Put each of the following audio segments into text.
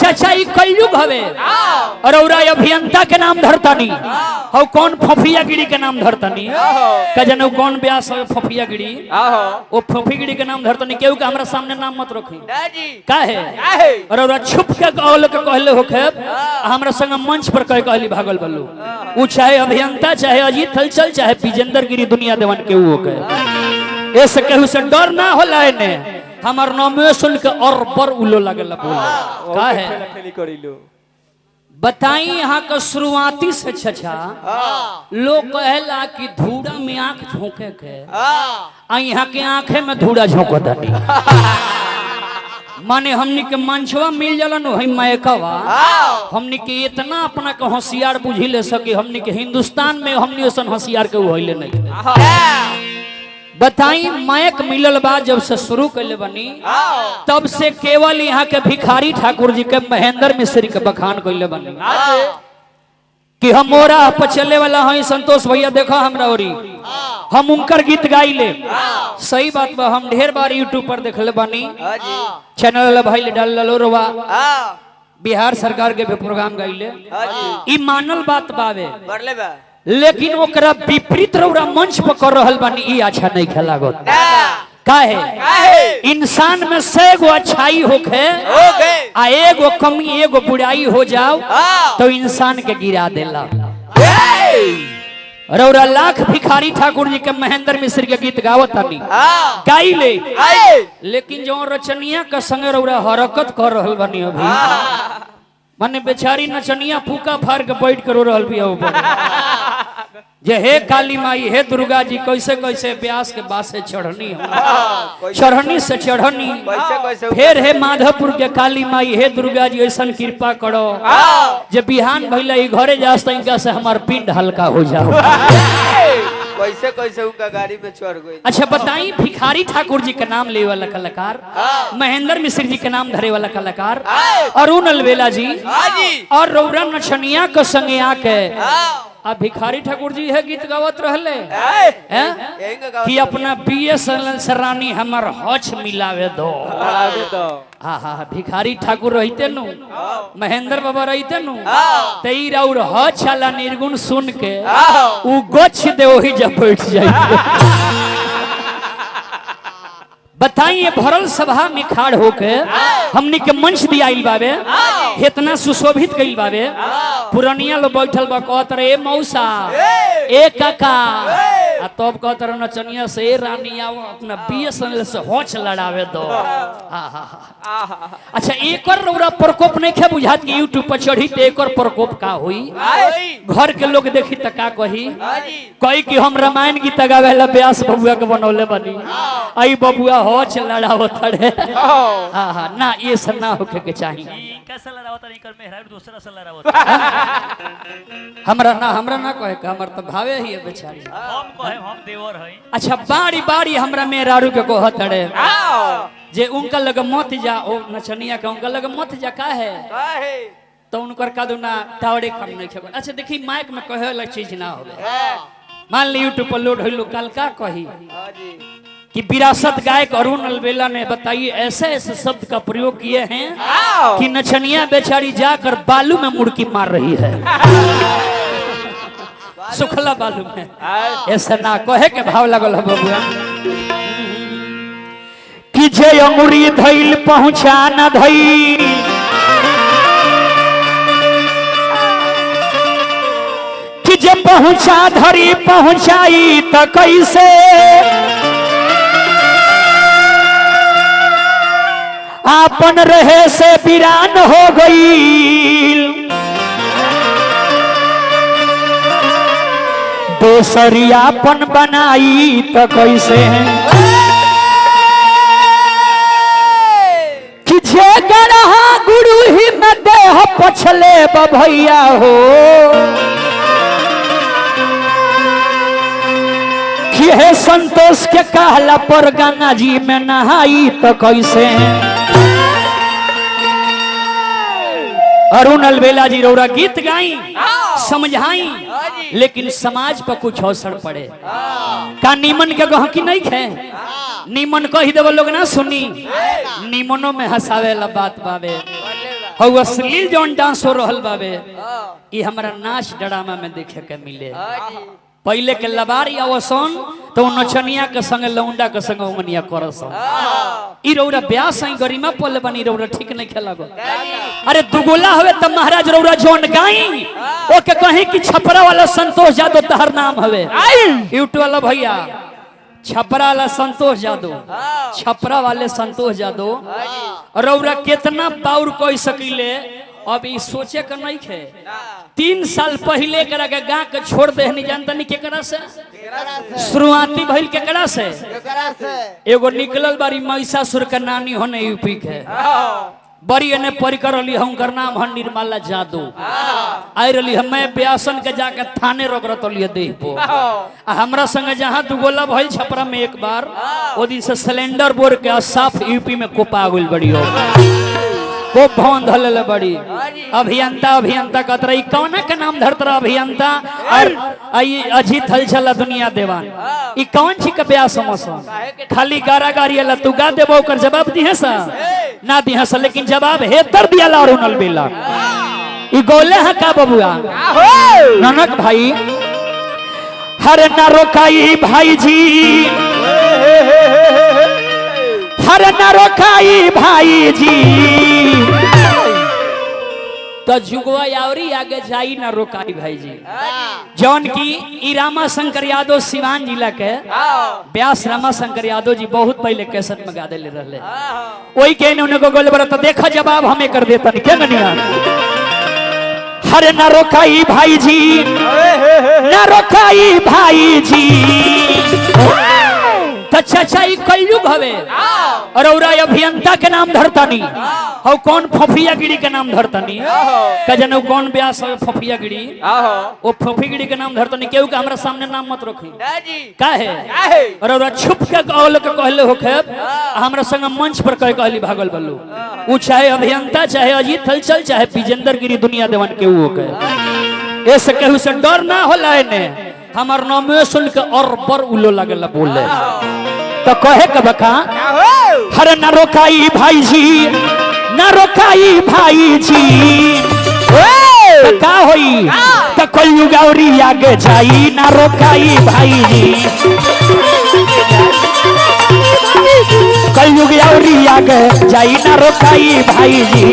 चाचा ई कलयुग हवे और औरा अभियंता के नाम धरतानी और कौन फफियागिरी के नाम धरतानी का जनो कौन ब्यास है फफियागिरी वो फफियागिरी के नाम धरतानी केहू के हमरा सामने नाम मत रखी काहे और औरा छुप के कहल के कहले होखे हमरा संग मंच पर कह कहली भागल बल्लू उ चाहे अभियंता चाहे अजीत हलचल चाहे विजेंद्र गिरी दुनिया देवन केहू होके ऐसे केहू से डर ना होला ने हमार नामे सुन के और बर उलो लगल बोल का है बताई यहाँ का शुरुआती से छछा लोग कहला कि धूड़ा में आंख झोंके के यहाँ के आंखें में धूड़ा झोंकत माने हमनी के मंचवा मिल जलन वही मायकवा हमनी के इतना अपना के होशियार बुझी ले सके हमनी के हिंदुस्तान में हमनी ऐसा होशियार के होइले नहीं बताई मायक मिलल बा जब से शुरू कैले बनी तब से केवल यहाँ के भिखारी ठाकुर जी के महेंद्र मिश्री के बखान कैले बनी कि हम मोरा पर चले वाला हई संतोष भैया देखो हमरा ओरी हम उनकर गीत गाई ले सही बात बा हम ढेर बार यूट्यूब पर देखले बानी चैनल भाई डाल लोरवा बिहार सरकार के भी प्रोग्राम गाई ले ई मानल बात बावे लेकिन ओकरा विपरीत रौरा मंच पर कर रहल बानी ई अच्छा नहीं खेला गो काहे इंसान में से गो अच्छाई होखे आ एगो कमी एगो बुराई हो जाओ तो इंसान के गिरा देला रौरा लाख भिखारी ठाकुर जी के महेंद्र मिश्र के गीत गावत तानी गाई ले लेकिन जो रचनिया का संग रौरा हरकत कर रहल बानी अभी माने बेचारी नचनिया फूका फाड़ के बैठ कर रो रहल बिया जे हे काली माई हे दुर्गा जी कैसे कैसे ब्यास के बासे चढ़नी चढ़नी से चढ़नी फिर हे माधवपुर के काली माई हे दुर्गा जी ऐसा कृपा करो जे बिहान भइला ई घरे जास त इनका से हमार पिंड हल्का हो जाओ कैसे कैसे उनका गाड़ी में चढ़ गई। अच्छा बताई भिखारी ठाकुर जी के नाम ले वाला कलाकार महेंद्र मिश्र जी के नाम धरे वाला कलाकार अरुण अलवेला जी और रौरा नचनिया के संगे आके अब भिखारी ठाकुर जी है गीत गावत रहले कि अपना BS रानी हमर हच मिलावे दो भिखारी ठाकुर रहते नु महेंद्र बाबा रहते नु तेई और हच वाला निर्गुण सुन के उ गछ दे वही जब बैठ जाए बताइए भरल सभा में खाड़ होके हमनी के मंच दिया बाबे इतना सुशोभित कइल बाबे पुरानिया लोग बैठल बा कहत रहे मौसा ए काका आ तब कहत रहे नचनिया से रानी आओ अपना BSNL से होच लड़ावे दो अच्छा एक और रौरा प्रकोप नहीं खे बुझात कि यूट्यूब पर चढ़ी तो एक और प्रकोप का हुई घर के लोग देखी त का कही कही कि हम रामायण गीत गावे ला व्यास बबुआ के बनौले बनी आई बबुआ होच लड़ावत रे ना ये सब ना होके के चाहिए कैसा लड़ावत नहीं कर मेहरा दूसरा से लड़ावत हमरा ना कहे के हमर त भावे ही है बेचारी हम देवर है। अच्छा बारी बारी हमरा मेहरारू के कहत रे जे उनका लग मत जा ओ नचनिया के उनका लग मत जा का है तो उनकर कादुना टावड़े खम नहीं खेबे। अच्छा देखी माइक में कहे वाला चीज ना होवे मान ली यूट्यूब पर लोड होइलो कल का कही कि विरासत गायक अरुण अलवेला ने बताइए ऐसे ऐसे शब्द का प्रयोग किए हैं कि नचनिया बेचारी जाकर बालू में मुड़की मार रही है सुखला बालू में ऐसा ना कहे के भाव लगल है बबुआ कि जे अंगुरी धइल पहुंचा न धइल कि जे पहुंचा धरी पहुंचाई त कैसे आपन रहे से वीरान हो गई दोसरी आपन बनाई तो कैसे कि जे गरहा गुरु ही में देह पछले भैया हो कि हे संतोष के कहला पर गंगा जी में नहाई तो कैसे अरुण अलवेला जी रौरा गीत गाई समझाई लेकिन समाज पर कुछ असर पड़े का नीमन के गहकी नहीं खे नीमन कही देव लोग ना सुनी नीमनों में हंसावे ला बात पावे हौ अश्लील जौन डांस हो रहल बाबे ये हमारा नाच ड्रामा में देखे के मिले। पहले के लबारी अवसन तो नचनिया के संग लौंडा के संग उमनिया करसन। ई रौरा ब्यास आई गरिमा पल्ले बनी रौरा ठीक नहीं खेला गो। अरे दुगोला हवे त महाराज रौरा जोन गाई ओके कहीं कि छपरा वाला संतोष यादव तहर नाम हवे। यूट्यूब वाला भैया छपरा वाला संतोष यादव, छपरा वाले संतोष यादव रौरा कितना पावर कोई सकीले अब ई सोचे का नहीं खे। 3 साल पहले करा के गांव के छोड़ दे नहीं जानता नहीं केकरा से शुरुआती भइल केकरा से एगो निकलल बारी महिषासुर के नानी होने यूपी के बड़ी ने परिकर रही हूँ नाम है निर्मला जादव आई रही मैं ब्यासन के जाके थाने रोक रही देह पो हमरा संग जहाँ दुगोला भइल छपरा में एक बार वो दिन से सिलेंडर बोर के साफ यूपी में कोपा गुल बड़ी हो को भवन धल बड़ी अभियंता अभियंता कतरा कौन के नाम धरतरा अभियंता और अजीत हल चला दुनिया देवान ई कौन छी के ब्याह समोसा खाली गारा गारी अला तू गा देबो ओकर जवाब दिहे सा ना दिहे सा लेकिन जवाब हेतर दियाला और उनल बेला ई गोले है का बबुआ ननक भाई हर ना रोकाई भाई जी हर ना रोकाई भाई जी तो जुगवा यावरी आगे जाई ना रोकाई भाई जी जौन की ई रामा शंकर यादव सिवान जिला के व्यास रामा शंकर यादव जी बहुत पहले कैसेट में गा देले रहले वही के उन्हें को गोले बड़ा तो देखा जवाब हमें कर देता नहीं क्या मनिया हर ना रोकाई भाई जी ना रोकाई भाई जी चाचा कलयुग हवे और अभियंता के नाम धरतानी और कौन फफिया गिरी के नाम धरतानी कजन कौन ब्यास फफिया गिरी वो फफी गिरी के नाम धरतानी केहू के हमरा सामने नाम मत रखी का है और छुप के कहले होखे हमरा संग मंच पर कह कहली भागल बल्लू वो चाहे अभियंता चाहे अजीत हलचल चाहे विजेंद्र गिरी दुनिया देवन केहू होके ऐसे केहू से डर ना होला ने हमार नामे सुन के और बर उलो लगेला बोले तो कहे के बका हर ना रोकाई भाई जी ना रोकाई भाई जी तो का होई तो कलयुग औरी आगे जाई ना रोकाई भाई जी कलयुग औरी आगे जाई ना रोकाई भाई जी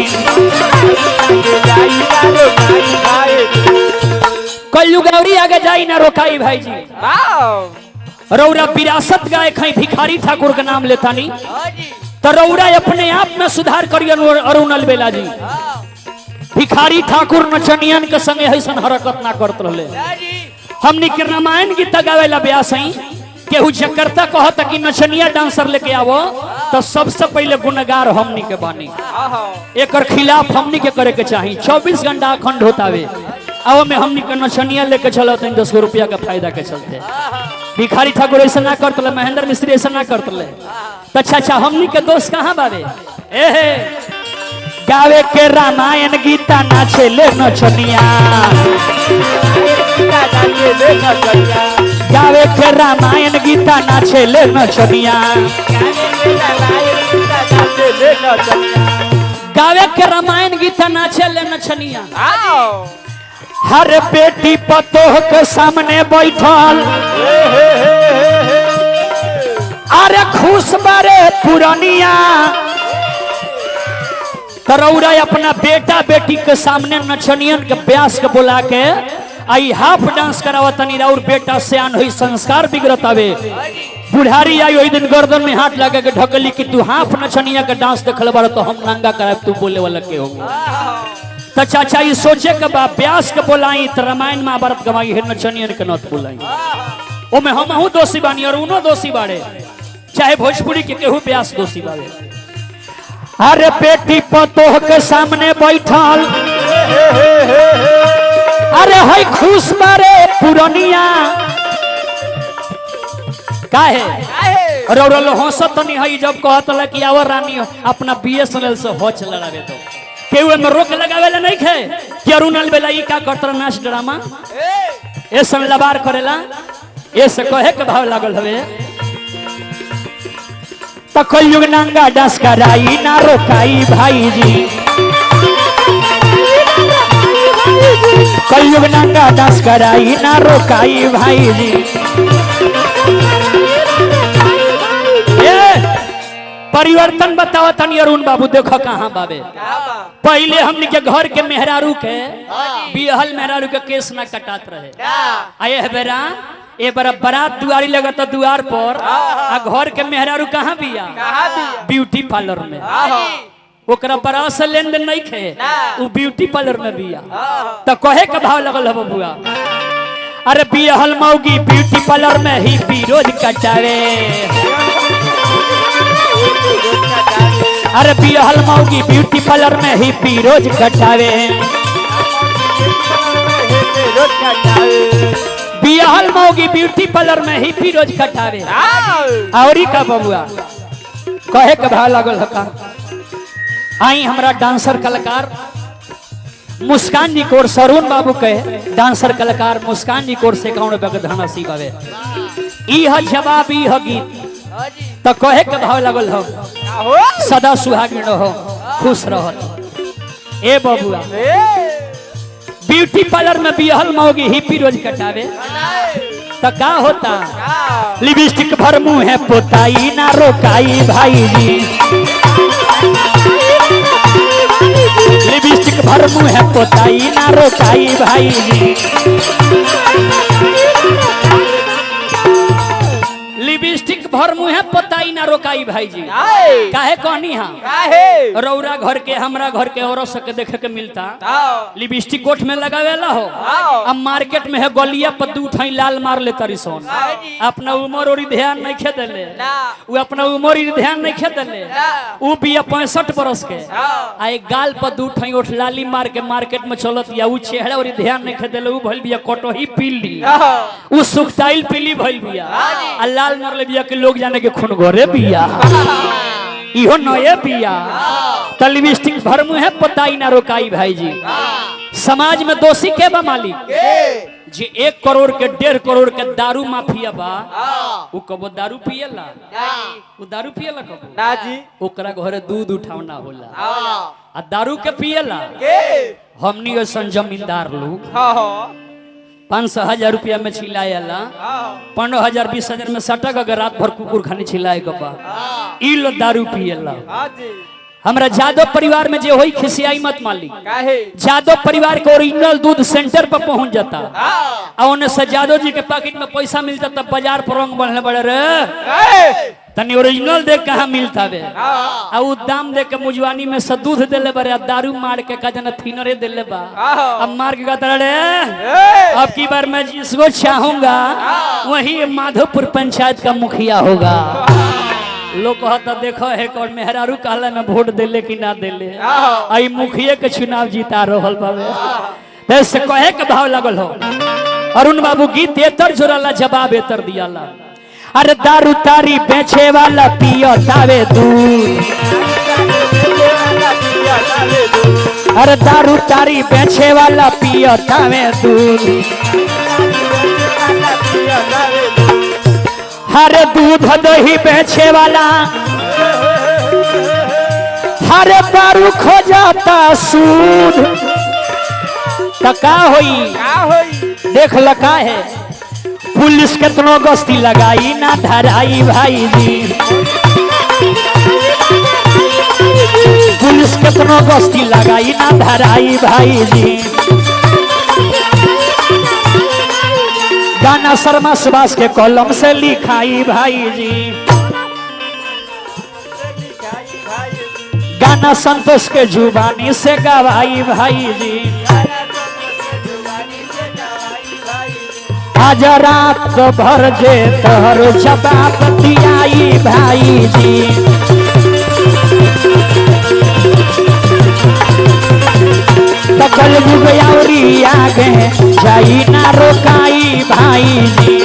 कलयुग औरी आगे जाई ना रोकाई भाई जी रौरा विरासत गाय खाई भिखारी ठाकुर के नाम लेता नहीं तो रौरा अपने आप में सुधार करिए अरुणल बेला जी भिखारी ठाकुर नचनियन के संगे ऐसन हरकत ना करत रहले हमनी के रामायण गीत गावेला ब्यास हई केहू जकरता कहता कि नचनिया डांसर लेके आवो तो सबसे पहले गुनगार हमनी के बानी एकर खिलाफ हमनी के करे के चाहिए 24 घंटा अखंड होतावे आओ में हमनी के नचनिया लेके चलो 10 रुपया का फायदा के चलते भिखारी ठाकुर ऐसा ना करतले महेंद्र मिस्त्री ऐसा ना करतले तो चाचा हमनी के दोस्त कहाँ बावे एहे गावे के रामायण गीता नाचे ले नचनिया गावे के रामायण गीता नाचे ले नचनिया गावे के रामायण गीता नाचे ले नचनिया हर बेटी पतोह के सामने बैठल अरे खुश बारे पुरानिया तरौरा अपना बेटा बेटी के सामने नचनियन के ब्यास के बुला के आई हाफ डांस करावा तनी और बेटा सियान हुई संस्कार बिगड़त आवे बुढ़ारी आई वही दिन गर्दन में हाथ लगा के ढकली कि तू हाफ नचनिया के डांस देखल बार तो हम नंगा कराब तू बोले वाला के हो तो चाचा ये सोचे के बा ब्यास के बोलाई तो रामायण महाभारत गवाई है नचनियन के नत बोलाई ओ में हम दोषी बानी और उनो दोषी बाड़े चाहे भोजपुरी के केहू ब्यास दोषी बाड़े अरे बेटी पतोह के सामने बैठल अरे है खुश बारे पुरनिया काहे रौरल हंसत नहीं है जब कहत ला कि आवर रानी अपना बीएसएनएल से होच लड़ावे तो केहू में रोक लगावेला नहीं खे कि अरुणल बेला ई का करत नाच ड्रामा ए समय लबार करेला ए से कहे के भाव लागल हवे तो कलयुग नंगा डांस कराई ना रोकाई भाई जी जुगनंगा डांस कराई ना रोकाई भाई जी। परिवर्तन बताओ तनी अरुण बाबू, देखो कहाँ बाबे। पहले हमने के घर के मेहरारू के बिहल मेहरारू के केस ना कटात रहे। आए है बेरा ए बार बारात दुआरी लगता द्वार पर आ घर के मेहरारू कहाँ बिया? ब्यूटी पार्लर में। ओकरा बड़ा से लेन देन नहीं खे, वो ब्यूटी पार्लर में बिया। तो कहे का भाव लगल है बबुआ, अरे बिहल मौगी ब्यूटी पार्लर में ही रोज कटावे। अरे बिहल मौगी ब्यूटी पार्लर में ही रोज कटावे। बिहल मौगी ब्यूटी पार्लर में ही रोज कटावे। और का बबुआ कहे के भाव लगल है। आई हमरा डांसर कलाकार मुस्कान जी कोर सरून बाबू के डांसर कलाकार मुस्कान जी कोर से कौन धना सी बावे। ई ह जवाब ई ह गीत तो कहे के भाव लगल हो, सदा सुहागिन हो खुश रहो। ए बबुआ ब्यूटी पार्लर में बिहल मौगी ही रोज कटावे तो का होता? लिपस्टिक भर मुंह है पोताई ना रोकाई भाई जी। लिपस्टिक भर मुंह है पोताई ना रोकाई भाई जी। लिपस्टिक भर मुंह है पोताई ना रोकाई भाई जी। काहे कहनी हाँ रौरा घर के हमरा घर के औरत सबके देखे के मिलता लिपस्टिक कोठ में लगावेला हो। अब मार्केट में है गलिया पर दू ठाई लाल मार ले तरी सोन। अपना उम्र और ध्यान नहीं खे देले, वो अपना उम्र ध्यान नहीं खे देले। वो भी 65 बरस के आ एक गाल पर दू ठाई ओठ लाली मार के मार्केट में चलत या वो चेहरा और ध्यान नहीं खे देले। वो भइल बिया कटोही पीली, वो सुखताइल पीली भइल बिया आ लाल मार ले बिया के लोग जाने के खून गोरे बिया। इहो नए बिया तो लिपस्टिक भर मुंह है पोताई ना रोकाई भाई जी। समाज में दोषी के बा मालिक जे 1 करोड़ के 1.5 करोड़ के दारू माफिया बा। वो कबो दारू पियला? वो दारू पियला कबो ना जी। ओकरा घरे दूध उठावना होला आ दारू के पियला। हमनी ऐसन जमींदार लोग 5,000 रुपया में छिलाएला 15,000 20,000 में सटक अगर रात भर कुकुर खाने छिलाए के बा ई लो दारू पियला। हमरा जादव परिवार में जे होई खिसियाई मत मालिक। जादव परिवार के ओरिजिनल दूध सेंटर पर पहुंच जाता और उन्हें से जादव जी के पैकेट में पैसा मिलता तब बाजार पर रंग बढ़ने बड़े रे तनी ओरिजिनल देख कहाँ मिलता बे आ उ दाम देख के मुजवानी में से दूध देले बड़े दारू मार के का जना थिनरे देले बा। अब मार के कहता रे अब की बार मैं जिसको चाहूंगा वही माधोपुर पंचायत का मुखिया होगा। लोग कहता देखो है कौन मेहरारू कहला में वोट देले कि ना देले आई मुखिया के चुनाव जीता रहल बावे। ऐसे कहे के भाव लगल हो। अरुण बाबू गीत एतर जोराला जवाब एतर दियाला। अरे दारू तारी बेचे वाला पियो तावे दूध। अरे दारू तारी बेचे वाला पियो तावे दूध। हरे दूध दही बेचे वाला हरे दारू खो जाता सूद। तो का होई देख लका है पुलिस केतनो गश्ती लगाई ना धराई भाई जी। पुलिस केतनो गश्ती लगाई ना धराई भाई जी। गाना शर्मा सुभाष के कलम से लिखाई भाई जी। गाना संतोष के जुबानी से गवाई भाई जी। आज रात भर जे तोहर जवाब दियाई भाई जी। तकल युग औरी आगे जाई ना रोकाई भाई जी।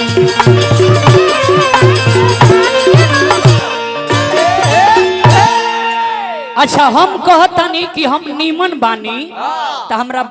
अच्छा हम कहतानी कि हम नीमन बानी तो हमरा